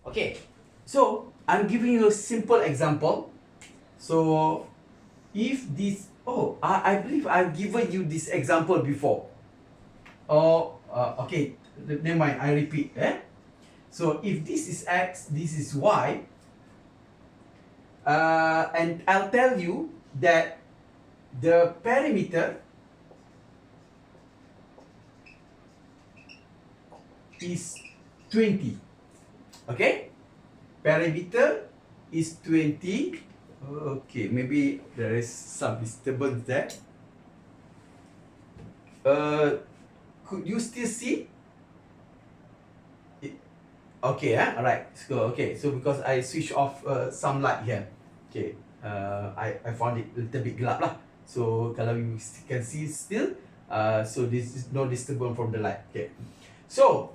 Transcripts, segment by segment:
Okay, so I'm giving you a simple example. So if this, I believe I've given you this example before. Okay, never mind, I repeat. So if this is x, this is y, and I'll tell you that the perimeter is 20. Okay, perimeter is 20. Okay, maybe there is some disturbance there. Could you still see? Okay, alright. So because I switch off some light here. Okay, I found it a little bit gelap lah. So kalau you can see still, so this is no disturbance from the light. Okay, so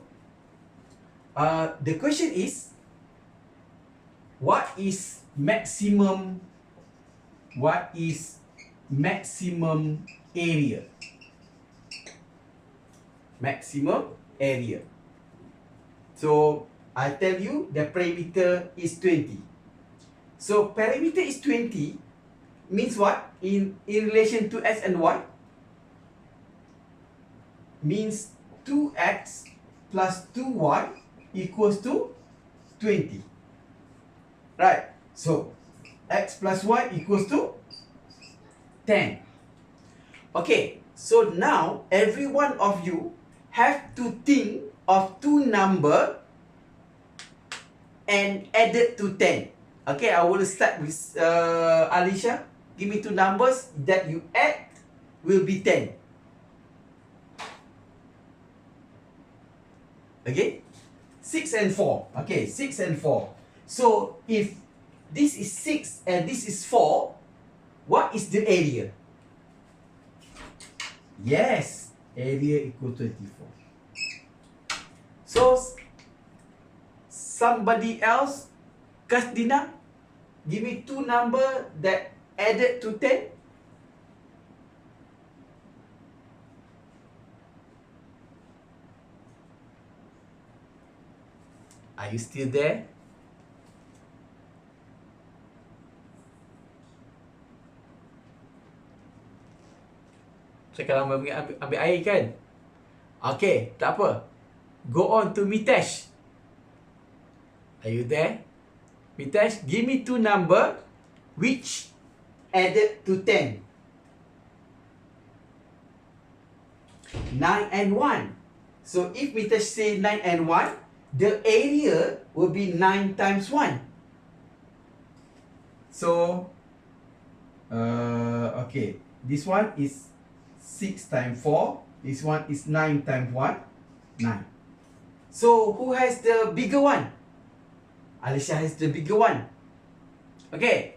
the question is, what is maximum area? Maximum area. So I tell you the perimeter is 20. So perimeter is 20 means what? In relation to x and y? Means 2x plus 2y equals to 20. Right. So x plus y equals to 10. Okay. So now every one of you have to think of two number and add it to 10. Okay, I will start with Alicia. Give me two numbers that you add will be 10. Okay, 6 and 4. Okay, 6 and 4. So if this is 6 and this is 4, what is the area? Yes, area equal 24. So somebody else, Kasdina, give me two number that added to 10. Are you still there? Sekarang ambil air kan? Okay, tak apa. Go on to Mitesh. Are you there? Mitesh, give me two number which added to 10. 9 and 1. So if Mitesh say 9 and 1, the area will be 9 times 1. So, okay. This one is 6 times 4. This one is 9 times 1. 9. So, who has the bigger one? Alicia has the bigger one. Okay.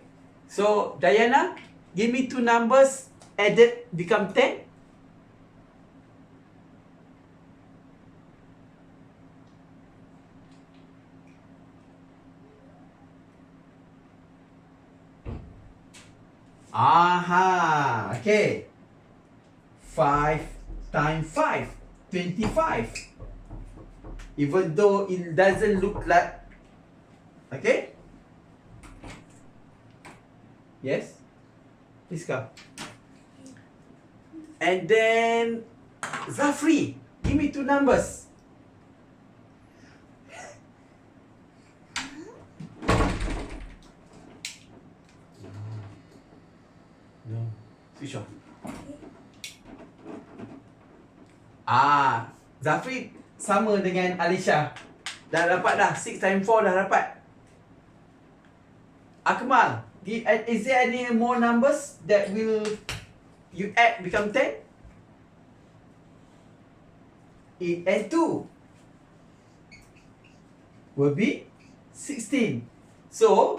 So, Diana, give me two numbers added become 10. Aha. Okay. 5 times 5. 25. Even though it doesn't look like. Okay. Yes. Please come. And then Zafri, give me two numbers. No. Switch off. Zafri sama dengan Alicia. Dah dapat dah. 6 times 4 dah dapat. Akmal, is there any more numbers that will you add become 10? 8 and 2 will be 16. So,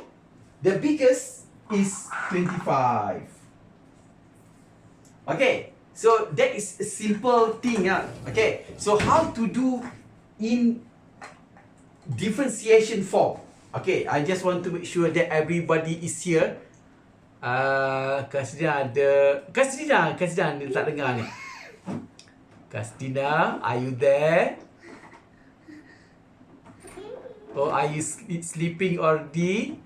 the biggest is 25. Okay, so that is a simple thing. Okay, so how to do in differentiation form? Okay, I just want to make sure that everybody is here. Kasdina ada. Kasdina dia tak dengar ni. Kasdina, are you there? Or are you sleeping already?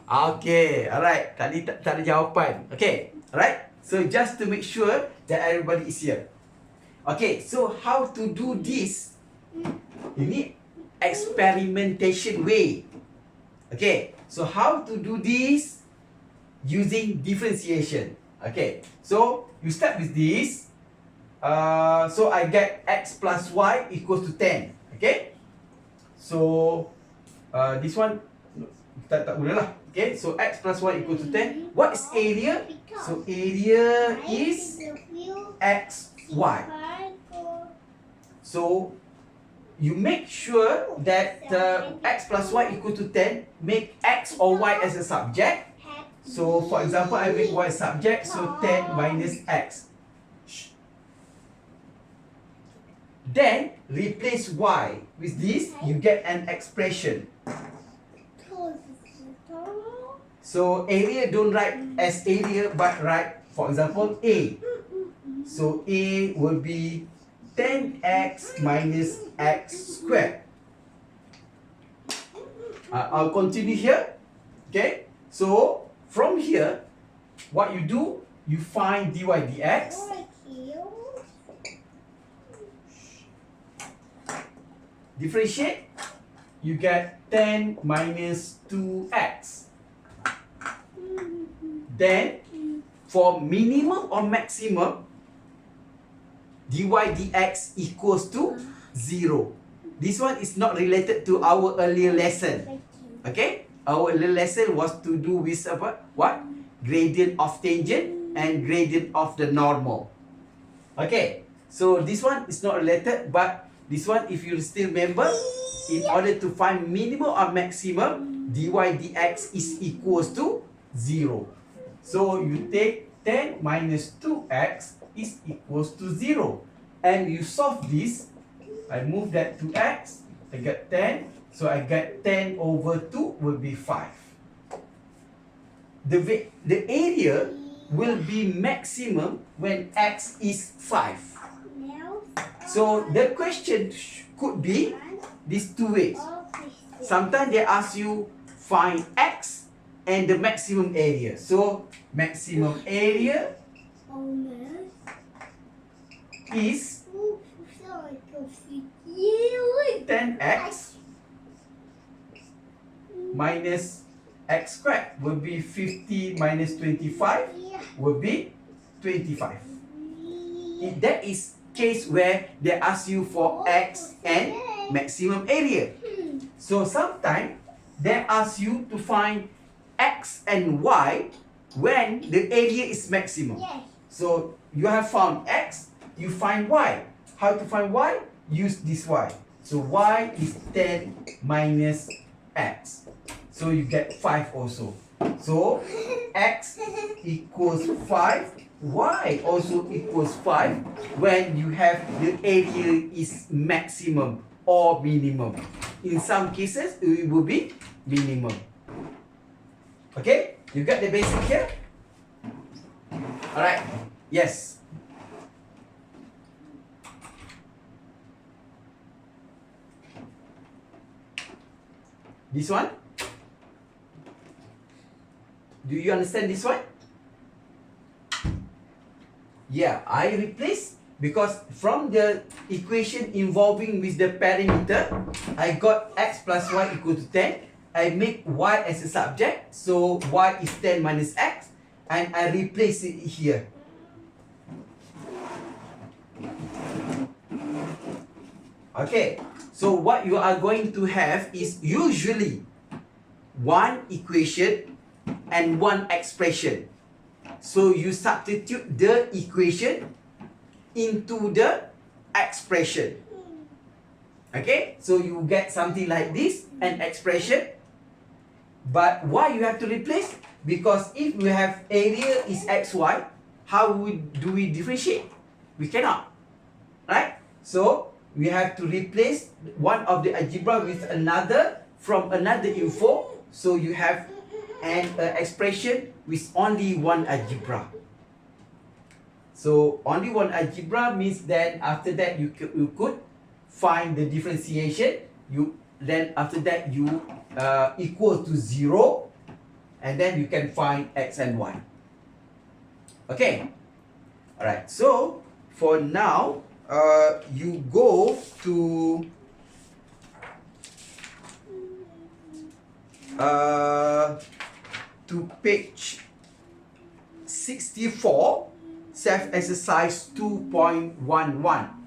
Okay, alright. Tadi tak ada jawapan. Okay, alright. So just to make sure that everybody is here. Okay, so how to do this? You need experimentation way. Okay, so how to do this? Using differentiation. Okay, so you start with this. So I get x plus y equals to 10. Okay, so this one kita tak guna lah. Okay, so x plus y equals to 10. What is area? So area is x, y. So you make sure that x plus y equal to 10. Make x or y as a subject. So for example, I make y subject. So 10 minus x. Then replace y with this. You get an expression. So area don't write as area, but write, for example, a. So a will be 10x minus x squared. I'll continue here. Okay. So from here, what you do, you find dy dx. Differentiate. You get 10 minus 2x. Then, for minimum or maximum, dy dx equals to 0. This one is not related to our earlier lesson. Okay? Our earlier lesson was to do with what? Gradient of tangent and gradient of the normal. Okay? So, this one is not related, but this one, if you still remember, in order to find minimum or maximum, dy dx is equals to 0. So you take 10 minus 2x is equals to 0. And you solve this. I move that to x. I get 10. So I get 10 over 2 will be 5. The area will be maximum when x is 5. So the question could be these two ways. Sometimes they ask you find x and the maximum area. So maximum area is 10x minus x squared will be 50 minus 25 will be 25. That is case where they ask you for x and maximum area. So sometimes they ask you to find x and y when the area is maximum. So you have found x, you find y. How to find y? Use this y. So y is 10 minus x. So you get 5 also. So x equals 5. Y also equals 5 when you have the area is maximum or minimum. In some cases, it will be minimum. Okay? You got the basic here? Alright. Yes. This one? Do you understand this one? Yeah, I replace because from the equation involving with the perimeter, I got x plus y equal to 10. I make y as a subject, so y is 10 minus x, and I replace it here. Okay, so what you are going to have is usually one equation and one expression. So you substitute the equation into the expression. Okay, so you get something like this, an expression. But why you have to replace? Because if we have area is xy, how do we differentiate? We cannot, right? So we have to replace one of the algebra with another from another info. So you have an expression with only one algebra. So only one algebra means that after that you could find the differentiation. Then after that you equal to 0, and then you can find x and y. Okay. Alright, so for now, you go to page 64, self exercise 2.11.